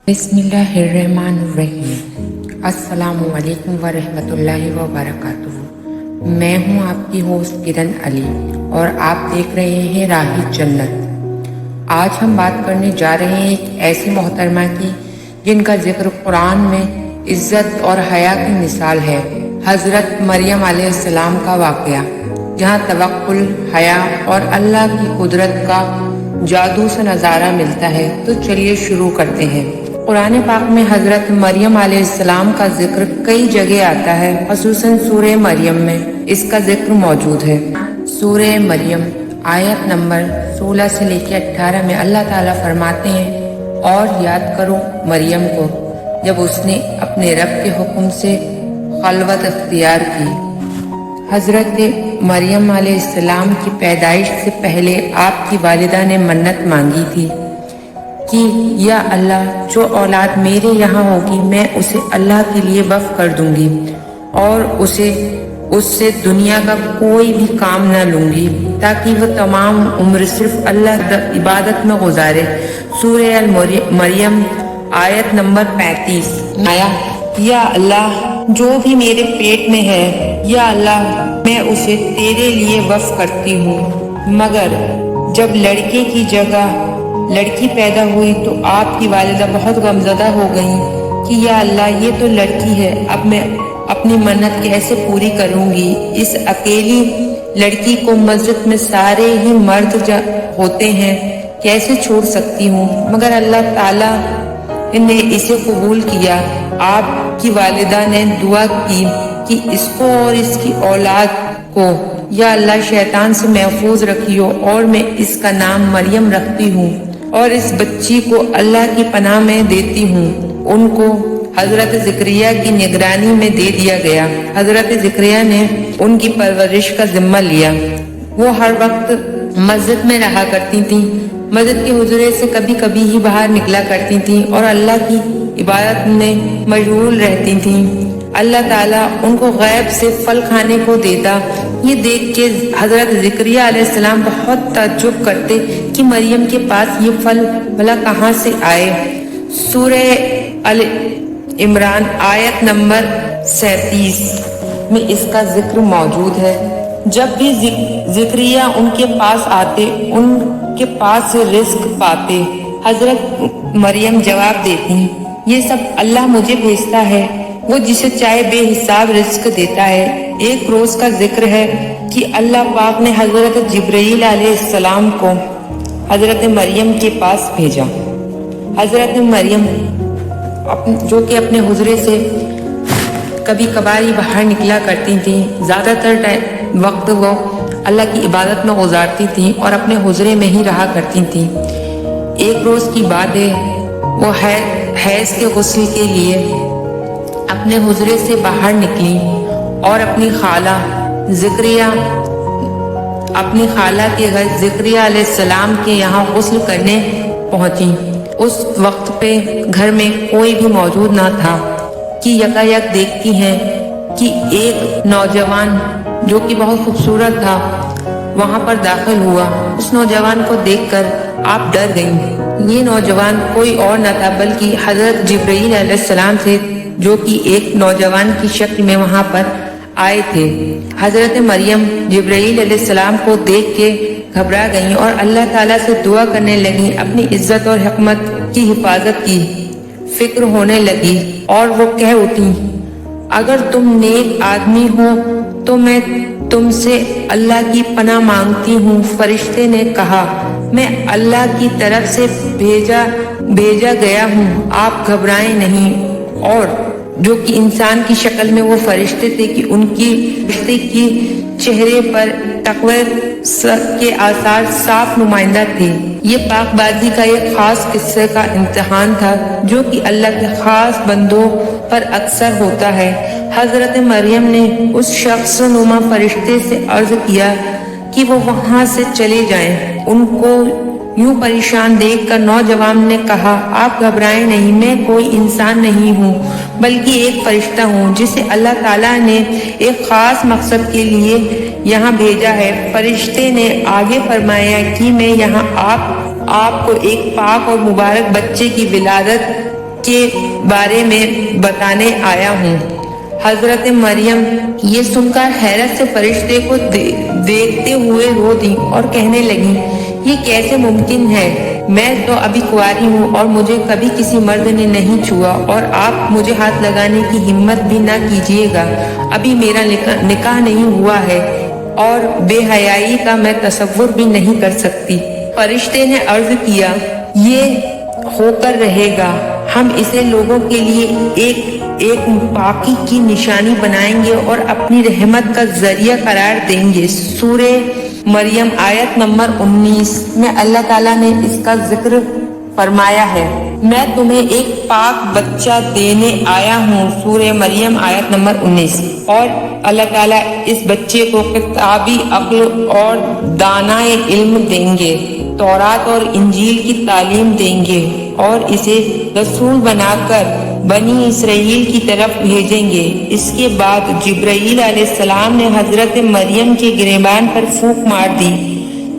बिस्मिल्लाहिर्रहमानिर्रहीम। अस्सलामु अलैकुम वरहमतुल्लाहि वबरकातुहू। मैं हूँ आपकी होस्ट किरण अली और आप देख रहे हैं राही जन्नत। आज हम बात करने जा रहे हैं एक ऐसी मोहतरमा की जिनका जिक्र कुरान में इज्जत और हया की मिसाल है। हज़रत मरियम अलैहिस्सलाम का वाक़या, जहाँ तवक्कुल, हया और अल्लाह की कुदरत का जादू से नज़ारा मिलता है। तो चलिए शुरू करते हैं। कुरान पाक में हज़रत मरियम अलैहिस्सलाम का जिक्र कई जगह आता है, ख़ुसूसन सूरह मरियम में इसका जिक्र मौजूद है। सूरह मरियम आयत नंबर 16 से लेकर 18 में अल्लाह ताला फरमाते हैं, और याद करो मरियम को जब उसने अपने रब के हुक्म से खलवत अख्तियार की। हज़रत मरियम अलैहिस्सलाम की पैदाइश से पहले आपकी वालिदा ने मन्नत मांगी थी कि या अल्लाह, जो औलाद मेरे यहाँ होगी मैं उसे अल्लाह के लिए वक़्फ कर दूंगी और उससे दुनिया का कोई भी काम न लूंगी, ताकि वह तमाम उम्र सिर्फ अल्लाह की इबादत में गुजारे। सूरह मरियम आयत नंबर 35 आया, या अल्लाह, जो भी मेरे पेट में है, या अल्लाह, मैं उसे तेरे लिए वक़्फ करती हूँ। मगर जब लड़के की जगह लड़की पैदा हुई तो आपकी वालिदा बहुत गमज़दा हो गई कि या अल्लाह, ये तो लड़की है, अब मैं अपनी मन्नत कैसे पूरी करूँगी। इस अकेली लड़की को मस्जिद में सारे ही मर्द होते हैं, कैसे छोड़ सकती हूँ। मगर अल्लाह ताला ने इसे कबूल किया। आपकी वालिदा ने दुआ की कि इसको और इसकी औलाद को या अल्लाह शैतान से महफूज रखियो, और मैं इसका नाम मरियम रखती हूँ और इस बच्ची को अल्लाह की पनाह में देती हूँ। उनको हजरत ज़करिया की निगरानी में दे दिया गया। हजरत ज़करिया ने उनकी परवरिश का जिम्मा लिया। वो हर वक्त मस्जिद में रहा करती थीं, मस्जिद के हुजूरे से कभी कभी ही बाहर निकला करती थीं और अल्लाह की इबादत में मशगूल रहती थीं। अल्लाह ताला उनको गैब से फल खाने को देता। ये देख के हजरत ज़करिया अलैहिस्सलाम बहुत ताज्जुब करते कि मरियम के पास ये फल भला कहाँ से आए। सूरह अल इमरान आयत नंबर 37 में इसका जिक्र मौजूद है। जब भी ज़करिया उनके पास आते, उनके पास से रिस्क पाते, हजरत मरियम जवाब देती, ये सब अल्लाह मुझे भेजता है, वो जिसे चाहे बेहिसाब रिस्क देता है। एक रोज का जिक्र है कि अल्लाह पाक ने हजरत जिब्राईल अलैहिस्सलाम को हजरत मरियम के पास भेजा। हजरत मरियम जो कि अपने हुजरे से कभी कभार ही बाहर निकला करती थी, ज़्यादातर वक्त वो अल्लाह की इबादत में गुजारती थी और अपने हुजरे में ही रहा करती थी। एक रोज़ की बात है, वो हैज़ के गुस्ल के लिए अपने हुजरे से बाहर निकली और अपनी खाला के घर ज़करिया अलैहिस्सलाम के यहाँ गुस्ल करने पहुंची। उस वक्त पे घर में कोई भी मौजूद ना था कि यकायक देखती हैं कि एक नौजवान जो कि बहुत खूबसूरत था वहाँ पर दाखिल हुआ। उस नौजवान को देखकर आप डर गईं। ये नौजवान कोई और न था बल्कि हजरत जिब्राईल अलैहिस्सलाम थे, जो कि एक नौजवान की शक्ल में वहाँ पर आए थे। हजरत मरियम जिब्राईल अलैहिस्सलाम को देख के घबरा गईं और अल्लाह ताला से दुआ करने लगीं। अपनी इज्जत और हिकमत की हिफाजत की फिक्र होने लगी और वो कह उठी, अगर तुम नेक आदमी हो तो मैं तुमसे अल्लाह की पनाह मांगती हूँ। फरिश्ते ने कहा, मैं अल्लाह की तरफ से भेजा गया हूँ, आप घबराएं नहीं। और जो कि इंसान की शक्ल में वो फरिश्ते थे कि उनकी फरिश्ते की चेहरे पर तकवे के आसार साफ नुमाइंदा थे। ये पाकबाजी का एक खास किस्से का इम्तिहान था जो कि अल्लाह के खास बंदों पर अक्सर होता है। हजरत मरियम ने उस शख्स नुमा फरिश्ते से अर्ज किया कि वो वहाँ से चले जाएं। उनको यूं परेशान देखकर नौजवान ने कहा, आप घबराएं नहीं, मैं कोई इंसान नहीं हूँ बल्कि एक फरिश्ता हूँ जिसे अल्लाह ताला ने एक खास मकसद के लिए यहाँ भेजा है। फरिश्ते ने आगे फरमाया कि मैं यहाँ आपको एक पाक और मुबारक बच्चे की विलादत کے بارے میں بتانے آیا ہوں۔ حضرت مریم یہ سن کر حیرت سے فرشتے کو دیکھتے ہوئے رو دی اور کہنے لگی، یہ کیسے ممکن ہے؟ میں تو ابھی کنواری ہوں اور مجھے کبھی کسی مرد نے نہیں چھوا، اور آپ مجھے ہاتھ لگانے کی ہمت بھی نہ کیجیے گا۔ ابھی میرا نکاح نہیں ہوا ہے اور بے حیائی کا میں تصور بھی نہیں کر سکتی۔ فرشتے نے عرض کیا، یہ ہو کر رہے گا، ہم اسے لوگوں کے لیے ایک پاکی کی نشانی بنائیں گے اور اپنی رحمت کا ذریعہ قرار دیں گے۔ سورہ مریم آیت نمبر 19 میں اللہ تعالیٰ نے اس کا ذکر فرمایا ہے، میں تمہیں ایک پاک بچہ دینے آیا ہوں۔ سورہ مریم آیت نمبر 19۔ اور اللہ تعالیٰ اس بچے کو کتابی عقل اور دانائے علم دیں گے، تورات اور انجیل کی تعلیم دیں گے، اور اسے رسول بنا کر بنی اسرائیل کی طرف بھیجیں گے۔ اس کے بعد جبرائیل علیہ السلام نے حضرت مریم کے گریبان پر پھونک مار دی،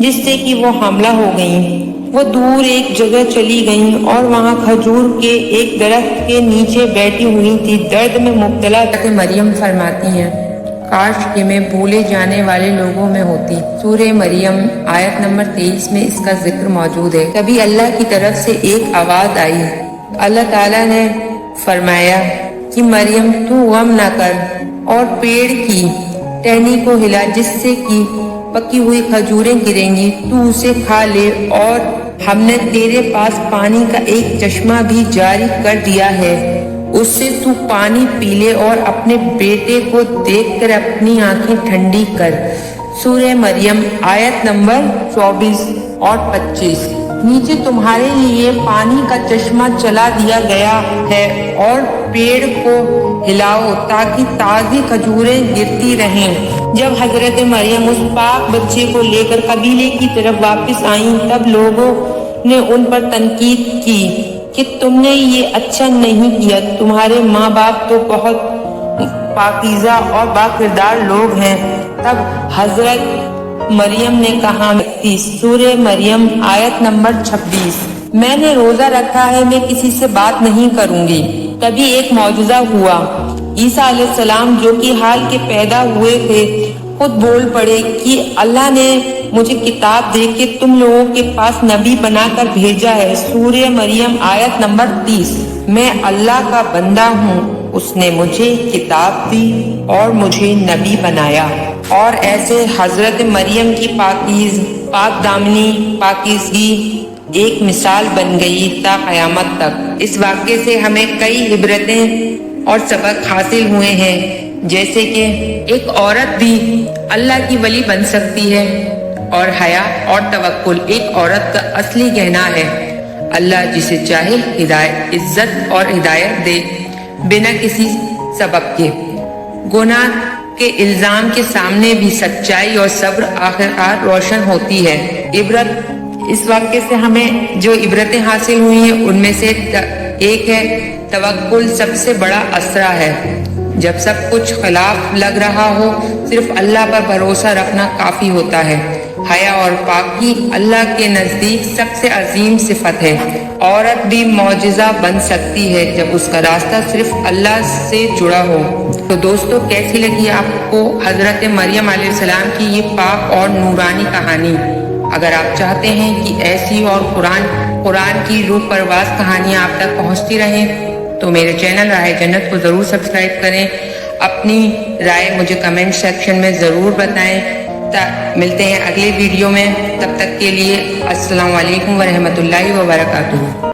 جس سے کہ وہ حاملہ ہو گئیں۔ وہ دور ایک جگہ چلی گئیں اور وہاں کھجور کے ایک درخت کے نیچے بیٹھی ہوئی تھی، درد میں مبتلا۔ مریم فرماتی ہیں، کاش کہ میں بھولے جانے والے لوگوں میں ہوتی۔ سورہ مریم آیت نمبر 23 میں اس کا ذکر موجود ہے۔ کبھی اللہ کی طرف سے ایک آواز آئی، اللہ تعالیٰ نے فرمایا کہ مریم تو غم نہ کر اور پیڑ کی ٹہنی کو ہلا، جس سے کہ پکی ہوئی کھجوریں گریں گی، تو اسے کھا لے، اور ہم نے تیرے پاس پانی کا ایک چشمہ بھی جاری کر دیا ہے، اس سے تو پانی پی لے اور اپنے بیٹے کو دیکھ کر اپنی آنکھیں ٹھنڈی کر۔ سورہ مریم آیت نمبر 24 اور 25۔ نیچے تمہارے لیے پانی کا چشمہ چلا دیا گیا ہے، اور پیڑ کو ہلاؤ تاکہ تازی کھجوریں گرتی رہیں۔ جب حضرت مریم اس پاک بچے کو لے کر قبیلے کی طرف واپس آئیں، تب لوگوں نے ان پر تنقید کی کہ تم نے یہ اچھا نہیں کیا، تمہارے ماں باپ تو بہت پاکیزہ اور باکردار لوگ ہیں۔ تب حضرت مریم نے کہا، سورہ مریم آیت نمبر 26، میں نے روزہ رکھا ہے، میں کسی سے بات نہیں کروں گی۔ تبھی ایک معجزہ ہوا، عیسیٰ علیہ السلام جو کہ حال کے پیدا ہوئے تھے، خود بول پڑے کہ اللہ نے مجھے کتاب دے کے تم لوگوں کے پاس نبی بنا کر بھیجا ہے۔ سورہ مریم آیت نمبر 30، میں اللہ کا بندہ ہوں، اس نے مجھے کتاب دی اور مجھے نبی بنایا۔ اور ایسے حضرت مریم کی پاک دامنی پاکیزگی ایک مثال بن گئی تا قیامت تک۔ اس واقعے سے ہمیں کئی عبرتیں اور سبق حاصل ہوئے ہیں، جیسے کہ ایک عورت بھی اللہ کی ولی بن سکتی ہے، اور حیا اور توکل ایک عورت کا اصلی گہنا ہے۔ اللہ جسے چاہے عزت اور ہدایت دے، بنا کسی سبب کے۔ گناہ کے الزام کے سامنے بھی سچائی اور صبر آخرکار روشن ہوتی ہے۔ عبرت اس واقعے سے ہمیں جو عبرتیں حاصل ہوئی ہیں، ان میں سے ایک ہے توکل سب سے بڑا اسرہ ہے۔ جب سب کچھ خلاف لگ رہا ہو، صرف اللہ پر بھروسہ رکھنا کافی ہوتا ہے۔ حیا اور پاکی اللہ کے نزدیک سب سے عظیم صفت ہے۔ عورت بھی معجزہ بن سکتی ہے جب اس کا راستہ صرف اللہ سے جڑا ہو۔ تو دوستو، کیسی لگی آپ کو حضرت مریم علیہ السلام کی یہ پاک اور نورانی کہانی؟ اگر آپ چاہتے ہیں کہ ایسی اور قرآن کی روح پرواز کہانیاں آپ تک پہنچتی رہیں، تو میرے چینل راہ جنت کو ضرور سبسکرائب کریں۔ اپنی رائے مجھے کمنٹ سیکشن میں ضرور بتائیں۔ ملتے ہیں اگلے ویڈیو میں، تب تک کے لیے السلام علیکم ورحمۃ اللہ وبرکاتہ۔